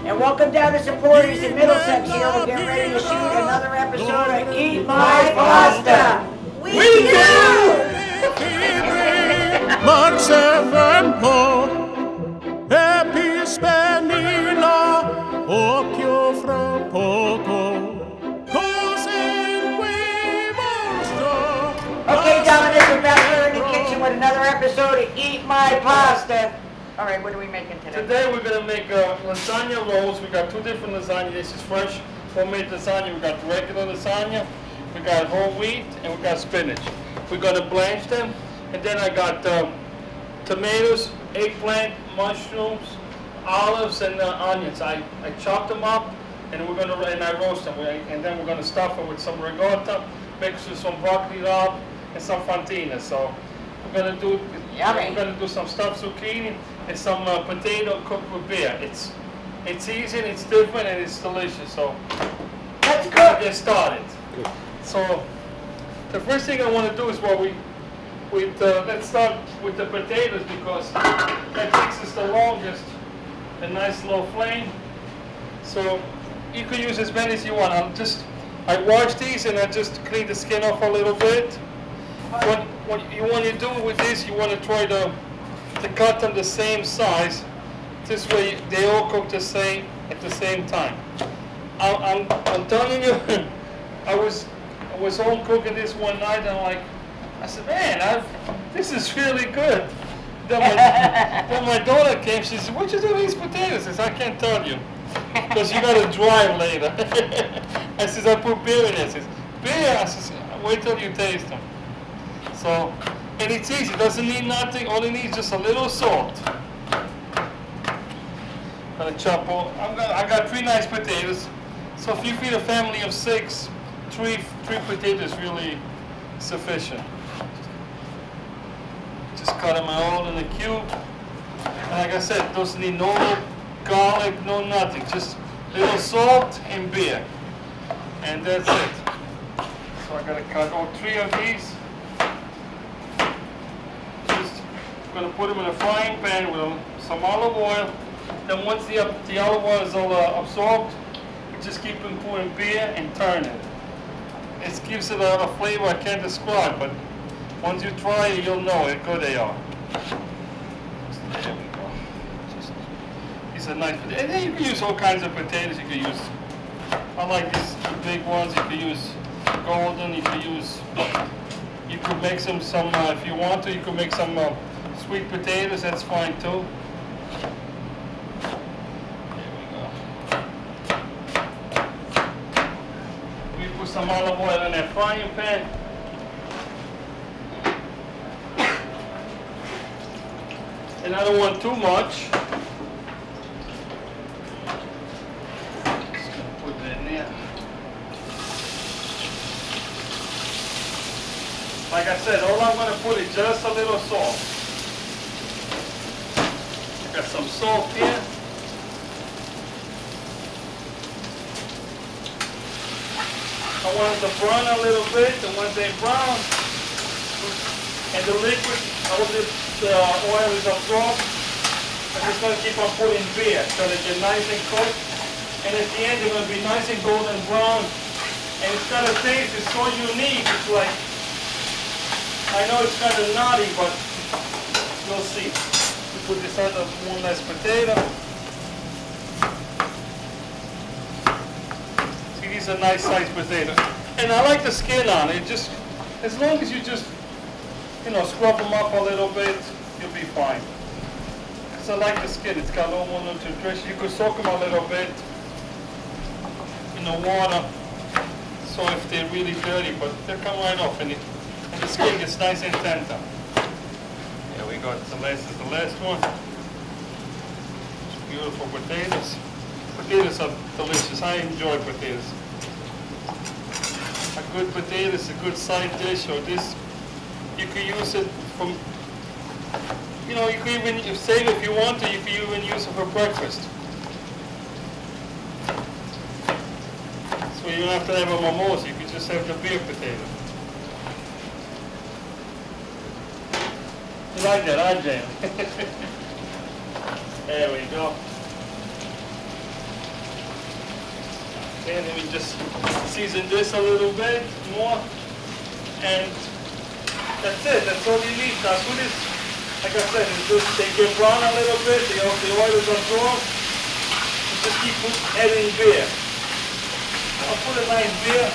And welcome down to supporters in Middlesex here. We're getting ready to shoot another episode of Eat My Pasta. We do! Okay, Dominic, we're back here in the kitchen with another episode of Eat My Pasta. All right, what are we making today? Today we're going to make lasagna rolls. We got two different lasagna. This is fresh homemade lasagna. We got regular lasagna, we got whole wheat, and we got spinach. We're going to blanch them, and then I got tomatoes, eggplant, mushrooms, olives, and onions. I chopped them up, and I roast them, and then we're going to stuff them with some ricotta, mixed with some broccoli rabe and some fontina. So we're going to do some stuffed zucchini and some potato cooked with beer. It's easy, and it's different, and it's delicious. So let's go. Get started. So the first thing I want to do is let's start with the potatoes, because that takes us the longest. A nice low flame. So you can use as many as you want. I wash these and I just clean the skin off a little bit. What you want to do with this, you want to try to cut them the same size. This way they all cook the same at the same time. I'm telling you, I was home cooking this one night, and I said, man, this is really good. Then my daughter came. She said, "What you do with these potatoes?" I said, "I can't tell you, because you got to drive later." I said, "I put beer in it." She says, "Beer?" I said, "Wait till you taste them." So, and it's easy. It doesn't need nothing. All it needs is just a little salt. Gonna chop all. I got 3 nice potatoes. So if you feed a family of 6, 3 potatoes really sufficient. Just cut them all in a cube. And like I said, doesn't need no garlic, no nothing. Just little salt and beer. And that's it. So I gotta cut all 3 of these. Just gonna put them in a frying pan with some olive oil. Then once the olive oil is all absorbed, you just keep on pouring beer and turn it. It gives it a flavor I can't describe, but once you try it, you'll know how good they are. There we go. These are nice potatoes. And then you can use all kinds of potatoes. You can use, I like these big ones. You can use golden. You could make some if you want to. You could make some sweet potatoes. That's fine too. There we go. We put some olive oil in that frying pan. And I don't want too much. Just gonna put it in there. Like I said, all I'm gonna put is just a little salt. Got some salt here. I want it to brown a little bit, and once they brown, and the liquid, all the oil is absorbed, I'm just going to keep on putting beer so they get nice and cooked. And at the end, they're going to be nice and golden brown. And it's got a taste, it's so unique. It's like, I know it's kind of naughty, but you'll see. We put this other one less potato. See, these are nice sized potatoes. And I like the skin on it. Just, as long as you just, scrub them up a little bit, you'll be fine. Because I like the skin, it's got a little more nutrition. You could soak them a little bit in the water, so if they're really dirty, but they'll come right off, and the skin gets nice and tender. There we go, this is the last one. It's beautiful potatoes. Potatoes are delicious, I enjoy potatoes. A good potato is a good side dish, or this. You can use it from, you can even save it if you want to. You can even use it for breakfast. So you don't have to have a mimosa. You can just have the beer potato. You like that, huh, Jane? There we go. Okay, let me just season this a little bit more. And that's it, that's all you need. Now, as soon as, like I said, they get brown a little bit, the oil is absorbed, you just keep adding beer. I'll put a nice beer.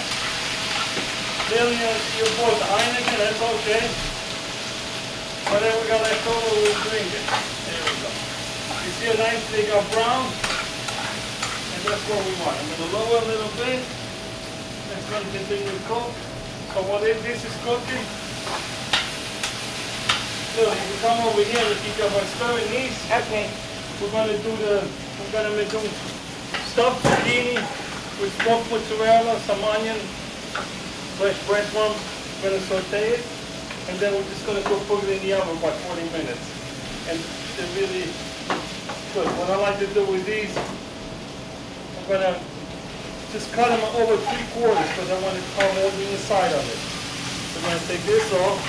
Then you bought the Heineken, that's okay. Whatever we got left over, we'll drink it. There we go. You see a nice, they got brown, and that's what we want. I'm going to lower a little bit. It's going to continue to cook. So while this is cooking, look, if you come over here and keep on stirring these, Okay. we're going to do stuffed zucchini with smoked mozzarella, some onion, fresh breadcrumbs. We're going to saute it, and then we're just going to put it in the oven about 40 minutes. And they're really good. What I like to do with these, I'm going to just cut them over 3/4 because I want to carve all the inside of it. So I'm going to take this off,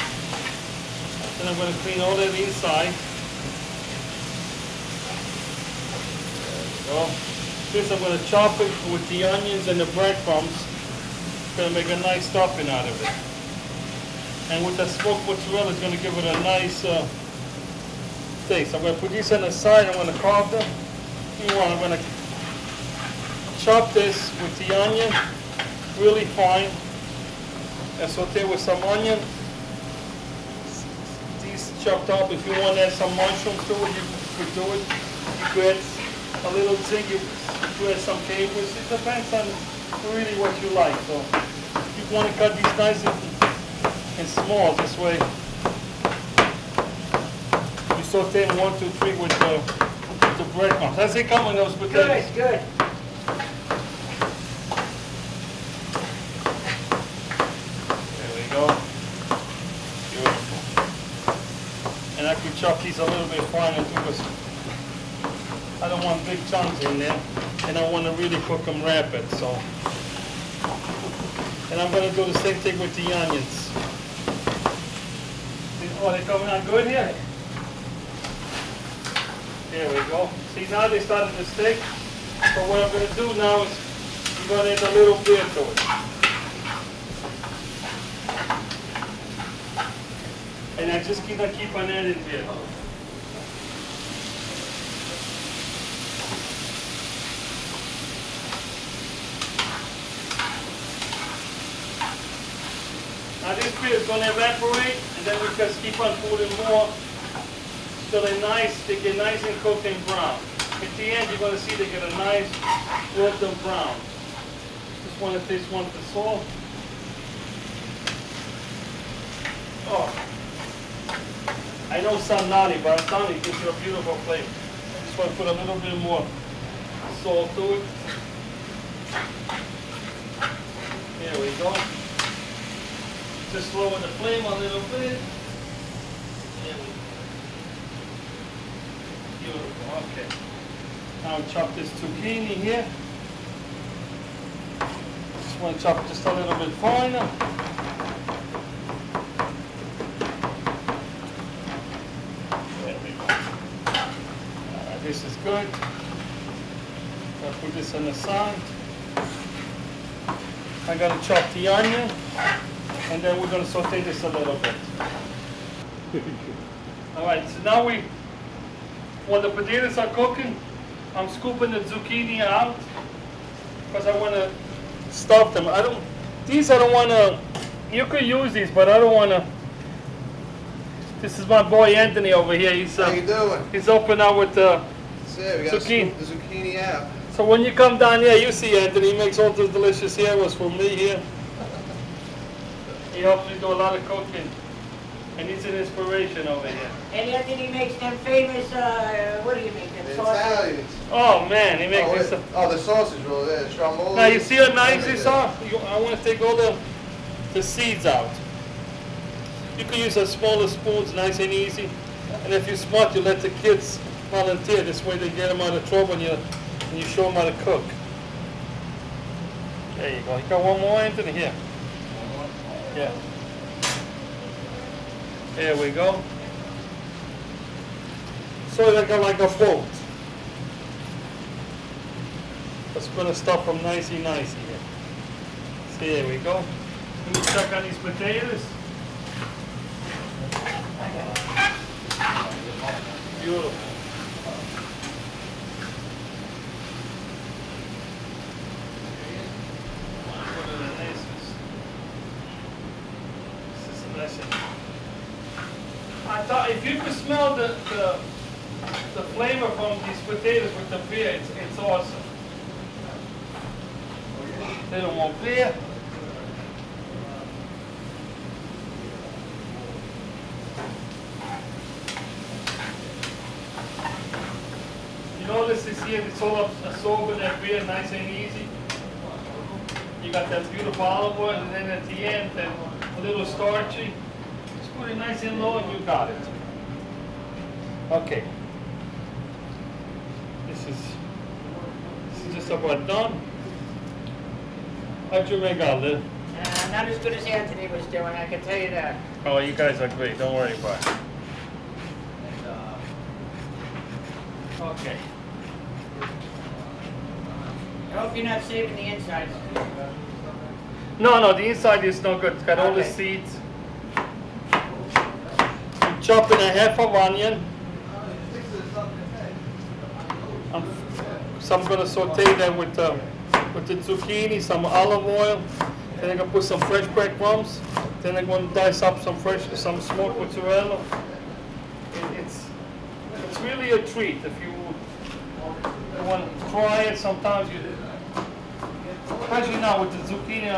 and I'm going to clean all that inside. There we go. This I'm going to chop it with the onions and the breadcrumbs. Going to make a nice stuffing out of it. And with the smoked mozzarella, it's going to give it a nice taste. I'm going to put these on the side. I'm going to carve them. Meanwhile, I'm going to chop this with the onion really fine and saute with some onion. These chopped up. If you want to add some mushrooms to it, you could do it. You could add a little thing. You could add some capers. It depends on really what you like. So you want to cut these nice and small this way. You saute them 1, 2, 3 with the breadcrumbs. As they come in those potatoes. Good, good. And I could chop these a little bit finer too, because I don't want big chunks in there, and I want to really cook them rapid. So, and I'm going to do the same thing with the onions. Oh, they're coming out good here. There we go. See, now they started to stick. So what I'm going to do now is I'm going to add a little beer to it. And I just keep on adding beer. Now this beer is going to evaporate, and then we just keep on putting more till they get nice and cooked and brown. At the end, you're going to see they get a nice golden brown. Just want to taste one for salt. Oh. I know some naughty, but I'm telling you, it gives you a beautiful flavor. I just want to put a little bit more salt to it. There we go. Just lower the flame a little bit. There we go. Beautiful, okay. Now chop this zucchini here. Just want to chop it just a little bit finer. This is good. I'll put this on the side. I'm going to chop the onion, and then we're going to saute this a little bit. All right, so now while the potatoes are cooking, I'm scooping the zucchini out because I want to stuff them. I don't want to, you could use these, but I don't want to. This is my boy Anthony over here. He's, how you doing? He's open up with the We got zucchini. The zucchini app. So when you come down here, you see Anthony. He makes all those delicious heroes for me here. He helps me do a lot of cooking, and he's an inspiration over here. And Anthony makes them famous, what do you make them? The Sausages? Italians. Oh man, he makes this. The sausage roll, yeah, stromboli. Now you see how nice these are? I want to take all the seeds out. You can use the smaller spoons, nice and easy. And if you're smart, you let the kids volunteer. This way they get them out of trouble, and you show them how to cook. There you go. You got one more, Anthony? Here. Yeah. There we go. So like a boat. Let's put the stuff from nicey here. See, there we go. Let me check on these potatoes. Beautiful. Put it in this. This is nice. I thought if you could smell the flavor from these potatoes with the beer, it's awesome. Little more beer. You notice this here, it's all absorbing that beer nice and easy. You got that beautiful olive oil, and then at the end, then a little starchy. Just put it nice and low, and you got it. Okay. This is just about done. How'd you make out, Lil? Not as good as Anthony was doing, I can tell you that. Oh, you guys are great. Don't worry about it. Okay. I hope you're not saving the insides. No, the inside is no good. It's got all the Okay. seeds. I'm chopping a half of onion. So I'm going to saute that with the zucchini, some olive oil. Then I'm going to put some fresh breadcrumbs. Then I'm going to dice up some smoked mozzarella. It's really a treat if you want to try it. Sometimes you, especially now with the zucchini,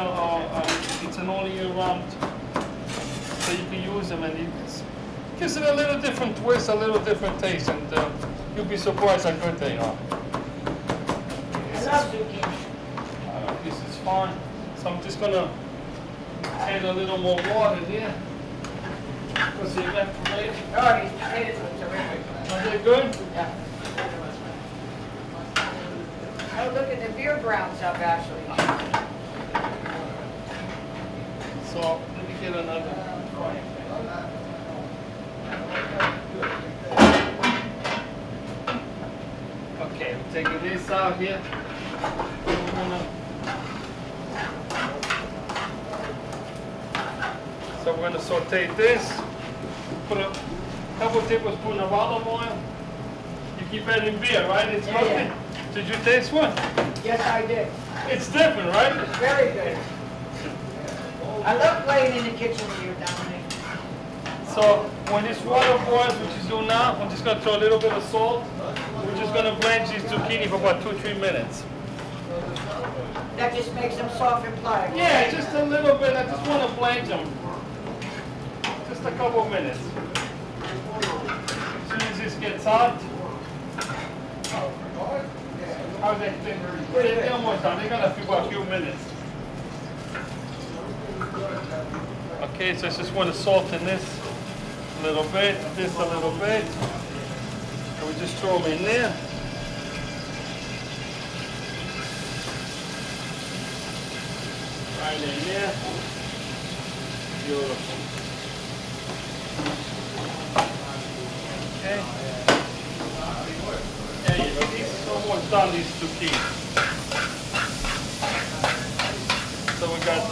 it's an all year round, so you can use them, and it gives it a little different twist, a little different taste, and you'll be surprised how good they are. I love zucchini. This is fine. So I'm just gonna add a little more water there. What's the left for later? Oh, these potatoes are terrific. Are they good? Yeah. Oh, look at the beer browns up, actually. So let me get another. Okay, I'm taking this out here. We're gonna, so we're gonna saute this. Put a couple tablespoons of olive oil. You keep adding beer, right? It's Yeah, cooking. yeah. Did you taste one? Yes, I did. It's different, right? It's very good. I love playing in the kitchen with you, Dominic. So when this water boils, which is doing now, I'm just going to throw a little bit of salt. We're just going to blanch these zucchini for about 2-3 minutes. That just makes them soft and pliable. Yeah, just a little bit. I just want to blanch them. Just a couple of minutes. As soon as this gets hot. How's that thing? They're almost done. They're going to be about a few minutes. Okay, so I just want to salt in this a little bit, this a little bit. And we just throw them in there. Right in there. Beautiful. Okay. There you go. This is almost done, these zucchini. So we got a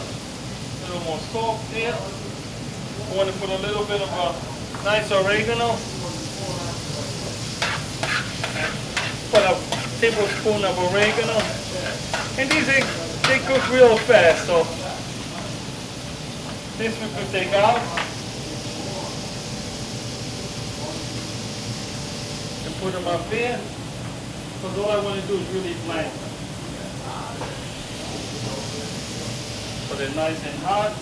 little more salt here. I want to put a little bit of a nice oregano. Put a tablespoon of oregano. And these they cook real fast, so this we could take out. And put them up here. Because all I want to do is really blanch them. So they're nice and hot.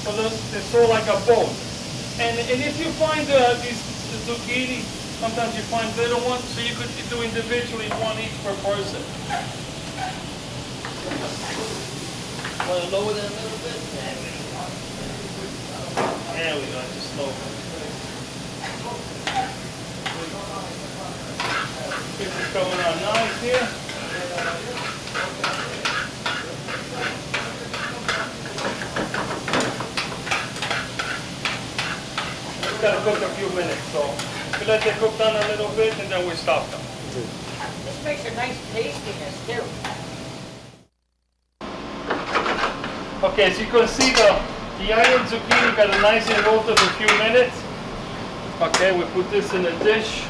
So they're sort of like a boat. And if you find these zucchini, sometimes you find little ones, so you could do individually, one each per person. Want to lower that a little bit? There we go, just lower it. This is coming out nice here. It's got to cook a few minutes, so we let it cook down a little bit and then we stop them. makes a nice tastiness too. Okay, as you can see, the onion zucchini got a nice and roasted for a few minutes. Okay, we put this in a dish.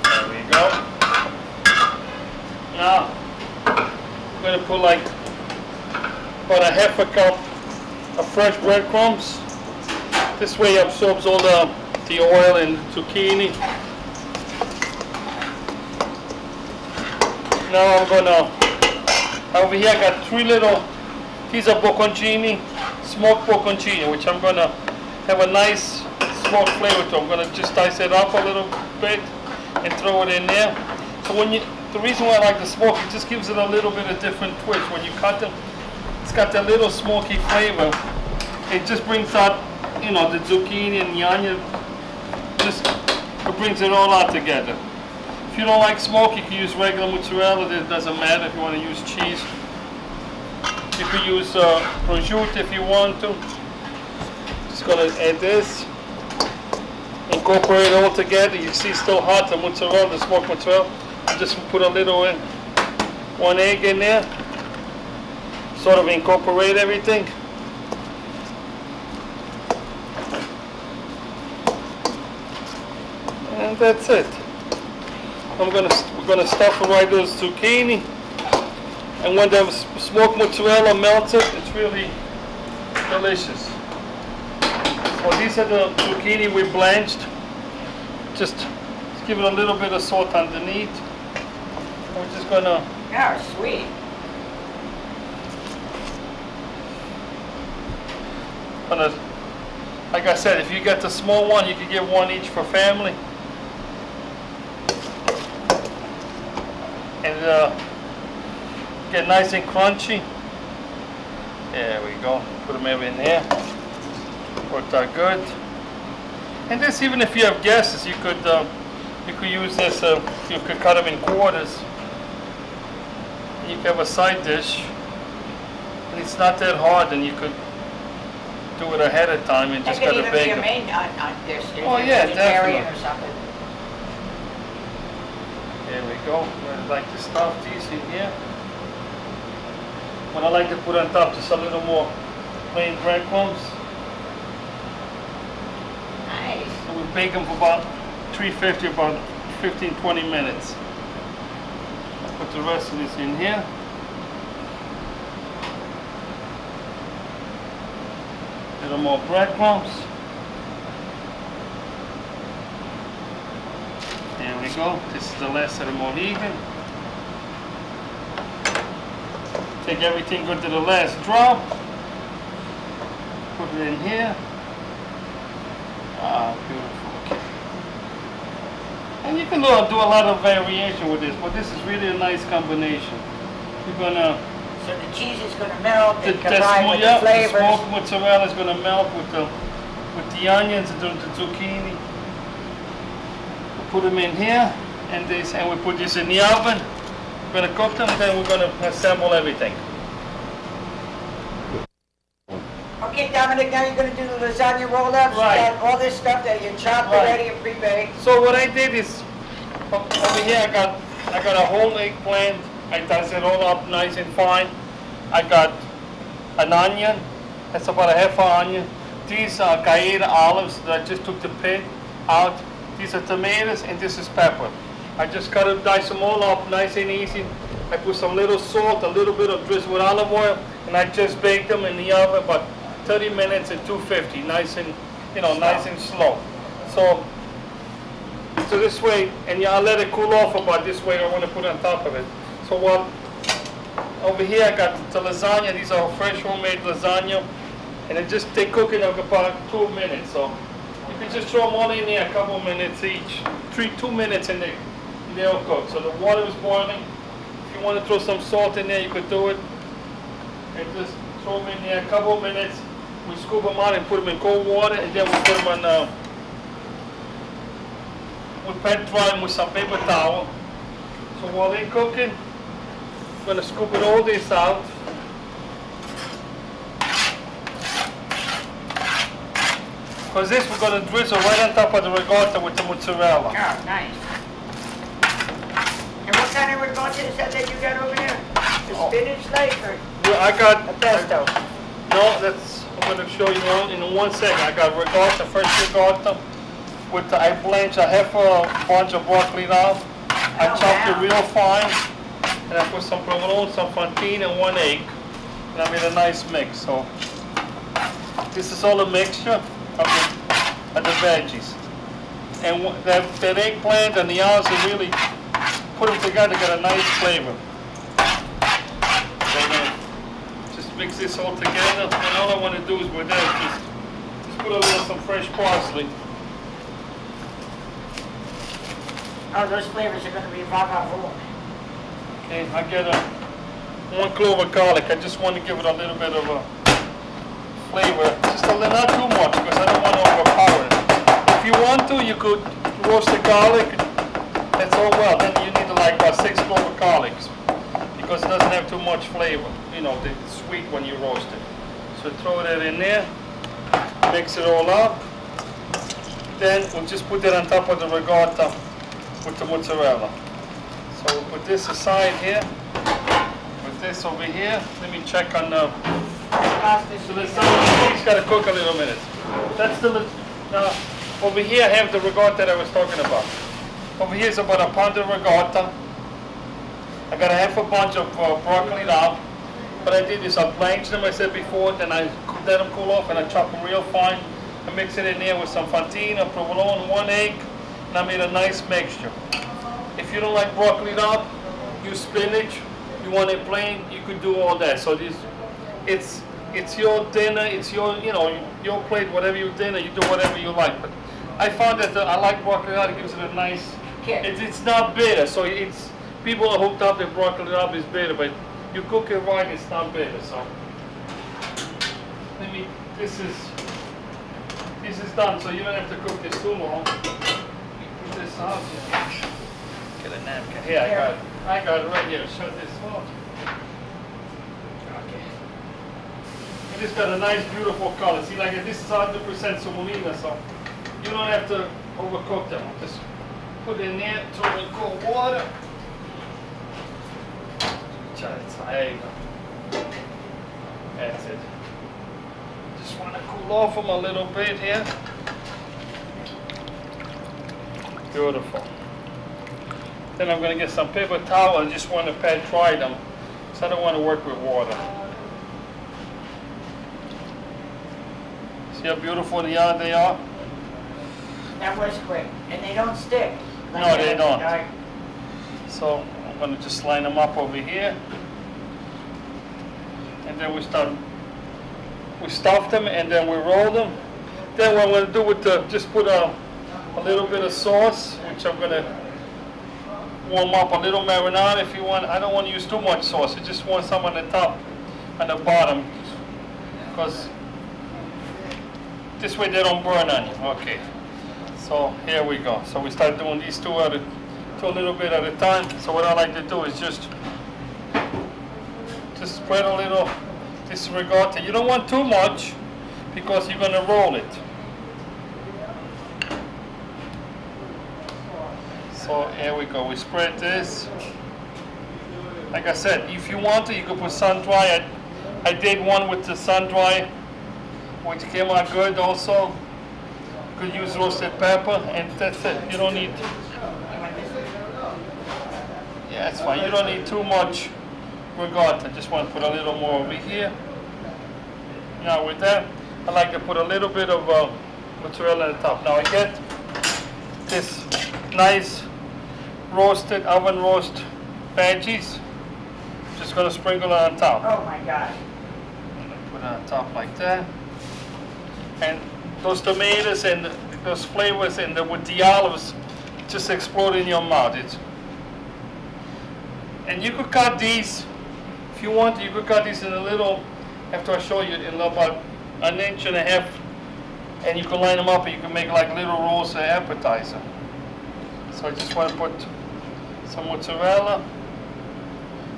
There we go. Now, I'm going to put like about a half a cup of fresh breadcrumbs. This way it absorbs all the oil and zucchini. Now I'm gonna, over here I got 3 little pieces of bocconcini, smoked bocconcini, which I'm gonna have a nice smoked flavor to. I'm gonna just dice it up a little bit and throw it in there. So the reason why I like the smoke, it just gives it a little bit of different twist. When you cut them, it's got that little smoky flavor. It just brings out, you know, the zucchini and the onion. Just it brings it all out together. If you don't like smoke, you can use regular mozzarella. It doesn't matter if you want to use cheese. You can use prosciutto if you want to. Just gonna add this. Incorporate it all together. You see, it's still hot, the mozzarella, the smoked mozzarella. Just put a little in, 1 egg in there. Sort of incorporate everything. And that's it. We're gonna stuff right those zucchini, and when the smoked mozzarella melts it, it's really delicious. So these are the zucchini we blanched. Just give it a little bit of salt underneath. We're just gonna. Yeah, sweet. Like I said, if you get the small one, you can get 1 each for family. And get nice and crunchy. There we go. Put them in there. Worked out good. And this, even if you have guests, you could use this. You could cut them in quarters. You could have a side dish, and it's not that hard. And you could do it ahead of time and just got to bake it. them. Main on dish. Oh yeah, vegetarian definitely. or something. There we go. I like to stuff these in here. What I like to put on top, just a little more plain breadcrumbs. Nice. So we bake them for about 350, about 15-20 minutes. I'll put the rest of this in here. A little more breadcrumbs. There we go. This is the last of the Mohegan. Take everything good to the last drop. Put it in here. Ah, beautiful. Okay. And you can do a lot of variation with this, but this is really a nice combination. You're gonna. So the cheese is going to melt and The combine with the the flavors. smoked mozzarella is gonna melt with the onions and the zucchini. Put them in here, and we put this in the oven. We're gonna cook them, then we're gonna assemble everything. Okay, Dominic, now you're going to do the lasagna roll-ups. Right. You got all this stuff that you chopped Right. already and pre-baked. So what I did is, over here I got a whole eggplant. I diced it all up nice and fine. I got an onion. That's about a half an onion. These are Gaeta olives that I just took the pit out. These are tomatoes, and this is pepper. I just cut them, dice them all up nice and easy. I put some little salt, a little bit of drizzle with olive oil, and I just baked them in the oven about 30 minutes at 250, nice and, nice and slow. So this way, and I'll let it cool off about this way. I want to put it on top of it. So while over here I got the lasagna. These are fresh homemade lasagna, and it just take cooking of about 2 minutes. So you can just throw them all in there, a couple minutes each. 2 minutes and they'll cook. So the water is boiling. If you want to throw some salt in there, you could do it. And just throw them in there a couple minutes. We scoop them out and put them in cold water, and then we put them on. We pat dry them with some paper towel. So while they're cooking, I'm going to scoop it all this out. Because this we're going to drizzle right on top of the ricotta with the mozzarella. Oh, nice. And what kind of ricotta is that you got over there? The spinach like or Yeah, I got a pesto? No, that's, I'm going to show you in 1 second. I got ricotta, fresh ricotta. I blanched a half a bunch of broccoli now. I chopped it real fine. And I put some provolone, some fontaine, and 1 egg. And I made a nice mix. So this is all a mixture of the veggies. And that eggplant and the olives are really, put them together, get a nice flavor. So just mix this all together. And all I want to do is with that, just put a little some fresh parsley. Oh, those flavors are going to be bravo. Okay, I get 1 clove of garlic. I just want to give it a little bit of a flavor. Just a little, not too much, because I don't want to overpower it. If you want to, you could roast the garlic. That's all well. Then you need like about 6 cloves of garlic, because it doesn't have too much flavor. You know, it's sweet when you roast it. So throw that in there. Mix it all up. Then we'll just put that on top of the ricotta with the mozzarella. So we'll put this aside here. Put this over here. Let me check on the. So the it's got to cook a little minute. That's the. Over here I have the ricotta that I was talking about. Over here is about a pound of ricotta. I got a half a bunch of broccoli now. What I did is I blanched them, I said before, then I let them cool off and I chop them real fine. I mix it in there with some fontaine, a provolone, 1 egg, and I made a nice mixture. If you don't like broccoli now, use spinach. You want it plain, you could do all that. So this, it's your dinner, it's your, you know, your plate, whatever your dinner, you do whatever you like. But I found that I like broccoli rabe, it gives it a nice, it's not bitter, so it's, people are hooked up that broccoli rabe is bitter, but you cook it right, it's not bitter, so. This is done, so you don't have to cook this too long. Put this out here. Get a napkin. Here, I got it right here. Shut this off. Okay. And it's got a nice, beautiful color. See, like this is 100% semolina, so you don't have to overcook them. Just put it in there, throw it in cold water. There you go. That's it. Just want to cool off them a little bit here. Beautiful. Then I'm going to get some paper towel. I just want to pat dry them, because I don't want to work with water. See how beautiful they are? That was quick. And they don't stick. Like No, they don't. So I'm going to just line them up over here. And then we stuff them and then we roll them. Then what I'm going to do with just put a little bit of sauce, which I'm going to warm up, a little marinade if you want. I don't want to use too much sauce. I just want some on the top and the bottom, because this way they don't burn on you. Okay. So here we go. So we start doing these two a little bit at a time. So what I like to do is just spread a little this ricotta. You don't want too much because you're going to roll it. So here we go. We spread this. Like I said, if you want to, you could put sun dry. I did one with the sun dry, which came out good also. You could use roasted pepper, and that's it. You don't need. Yeah, it's fine. You don't need too much ricotta. Just want to put a little more over here. Now with that, I like to put a little bit of mozzarella on the top. Now I get this nice roasted, oven roast veggies. Just gonna sprinkle it on top. Oh my gosh. Put it on top like that. And those tomatoes and those flavors and with the olives just explode in your mouth. And you could cut these, if you want to, you could cut these in a little, after I show you, in about 1.5 inches, and you can line them up and you can make like little rolls of appetizer. So I just want to put some mozzarella,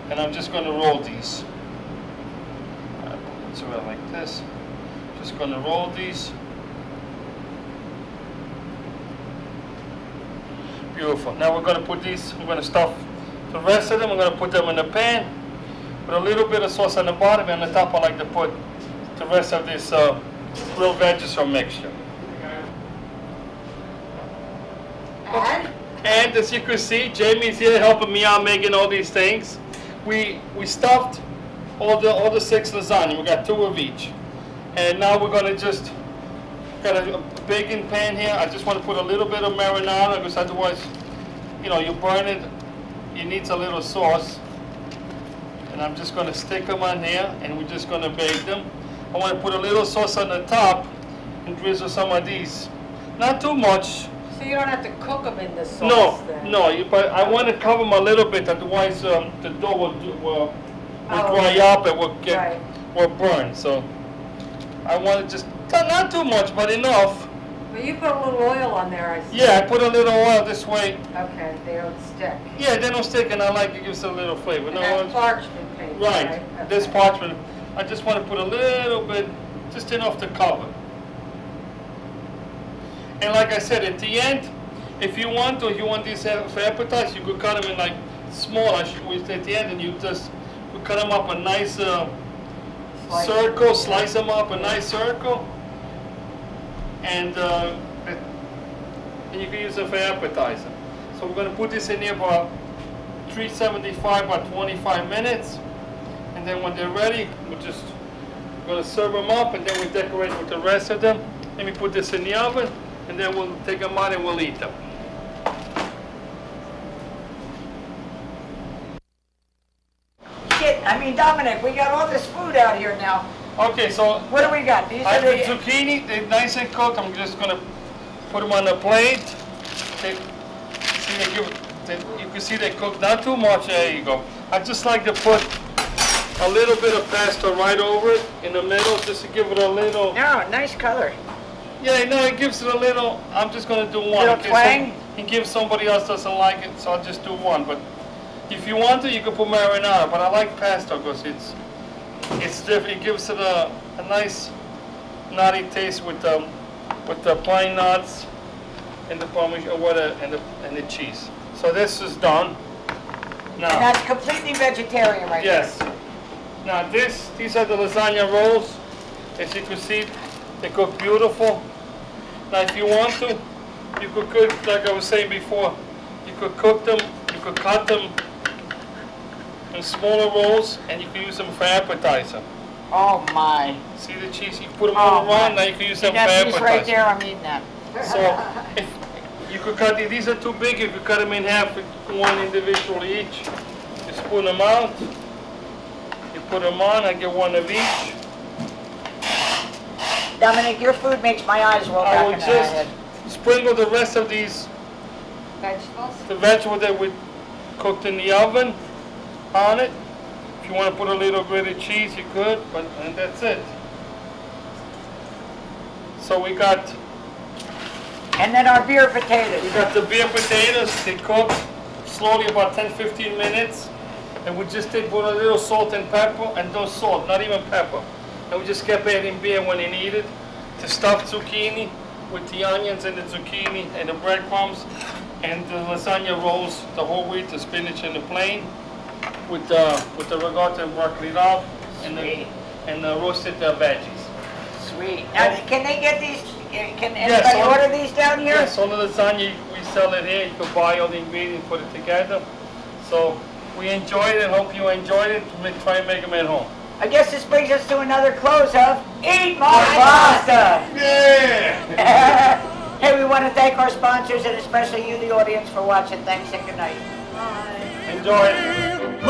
and I'm just going to roll these. I put mozzarella like this. Just going to roll these. Beautiful. Now we're going to put these, I'm going to stuff the rest of them. I'm going to put them in the pan with a little bit of sauce on the bottom, and on the top I like to put the rest of this grilled veggies or mixture. And as you can see, Jamie's here helping me out making all these things. We stuffed all the 6 lasagna. We got 2 of each. And now we're going to just got a baking pan here. I just want to put a little bit of marinara because otherwise, you know, you burn it. It needs a little sauce. And I'm just going to stick them on here, and we're just going to bake them. I want to put a little sauce on the top and drizzle some of these. Not too much. So you don't have to cook them in the sauce? No, but I want to cover them a little bit, otherwise the dough will dry up and will burn. So I want to just, not too much, but enough. But you put a little oil on there, I see. Yeah, I put a little oil this way. Okay, they don't stick. Yeah, they don't stick, and I like it gives it a little flavor. And that's parchment paper, right? Okay. This parchment, I just want to put a little bit, just enough to cover. And like I said, at the end, if you want these for appetizer, you could cut them in like small, at the end, and you just cut them up a nice circle, slice them up a nice circle, and you can use it for appetizer. So we're going to put this in here for 375 by 25 minutes, and then when they're ready, we're going to serve them up, and then we decorate with the rest of them. Let me put this in the oven, and then we'll take them out and we'll eat them. Dominic, we got all this food out here now. Okay, so what do we got? These I are put zucchini, they're nice and cooked. I'm just going to put them on the plate. You can see they cook not too much. There you go. I just like to put a little bit of pasta right over it in the middle, just to give it a little. No, nice color. Yeah, no, it gives it a little. I'm just going to do one. Little twang. In case somebody else doesn't like it, so I'll just do one. But if you want to, you can put marinara. But I like pasta because it's different. It gives it a nice nutty taste with the pine nuts and the parmesan and the cheese. So this is done. Now, and that's completely vegetarian right yes. Now these are the lasagna rolls. As you can see, they cook beautiful. Now if you want to, you could cook, like I was saying before, you could cook them, you could cut them in smaller rolls, and you can use them for appetizer. Oh my. See the cheese? You put them all around, now you can use them for appetizer. Right there, I'm eating that. So if you could cut these are too big, you could cut them in half, one individual each. You spoon them out, you put them on, I get one of each. Dominic, your food makes my eyes roll back in my head. Sprinkle the rest of these vegetables, the vegetable that we cooked in the oven on it. If you want to put a little grated cheese, you could, and that's it. So we got. And then our beer potatoes. We got the beer potatoes. They cook slowly about 10-15 minutes, and we just put a little salt and pepper, and no salt, not even pepper. And we just kept adding beer when it needed. The stuffed zucchini with the onions and the zucchini and the breadcrumbs, and the lasagna rolls, the whole wheat, the spinach and the plain, with the ricotta and broccoli rabe, and the roasted veggies. Sweet. Now, can they get these? Can anybody order these down here? Yes, all the lasagna we sell it here. You can buy all the ingredients, put it together. So we enjoyed it. Hope you enjoyed it. Try and make them at home. I guess this brings us to another close of Eat My Pasta! Yeah! Hey, we want to thank our sponsors and especially you, the audience, for watching. Thanks and good night. Bye. Enjoy it.